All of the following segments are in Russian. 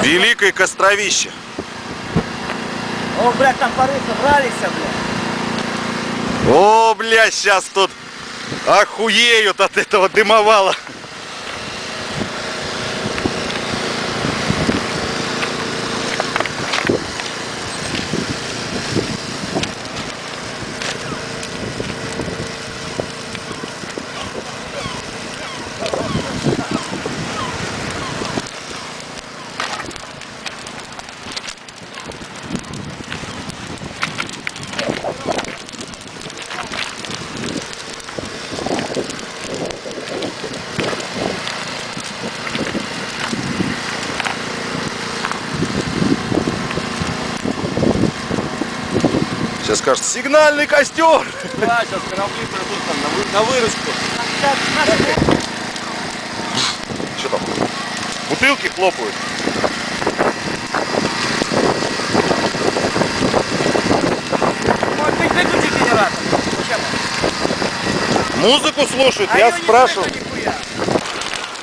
Великое костровище. О, блядь, там поры собрались, блядь. О, блядь, сейчас тут охуеют от этого дымовала. Сейчас скажут, сигнальный костер. Да, сейчас корабли придут там на выручку. Что там? Бутылки хлопают. Может быть, выключи генератор? Музыку слушают, А я её не спрашивал. слышно нихуя.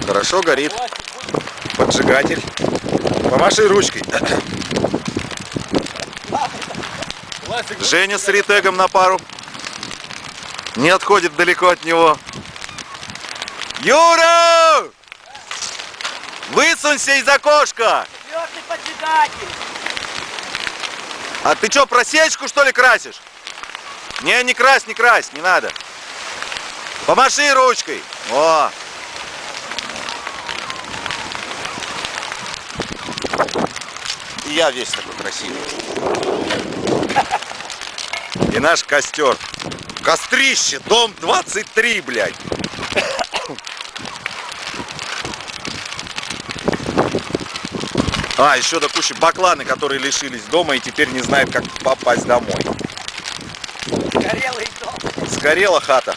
Хорошо горит. Поджигатель. Помаши ручкой. Женя с ритегом на пару. Не отходит далеко от него. Юра! Высунься из окошка! Четвертый поджигатель. А ты что, просечку что ли красишь? Не крась, не надо. Помаши ручкой. О! И я весь такой красивый. И наш костер. Кострище, дом 23, блядь. А, еще до кучи бакланы, которые лишились дома и теперь не знают, как попасть домой. Горелый дом. Сгорела хата.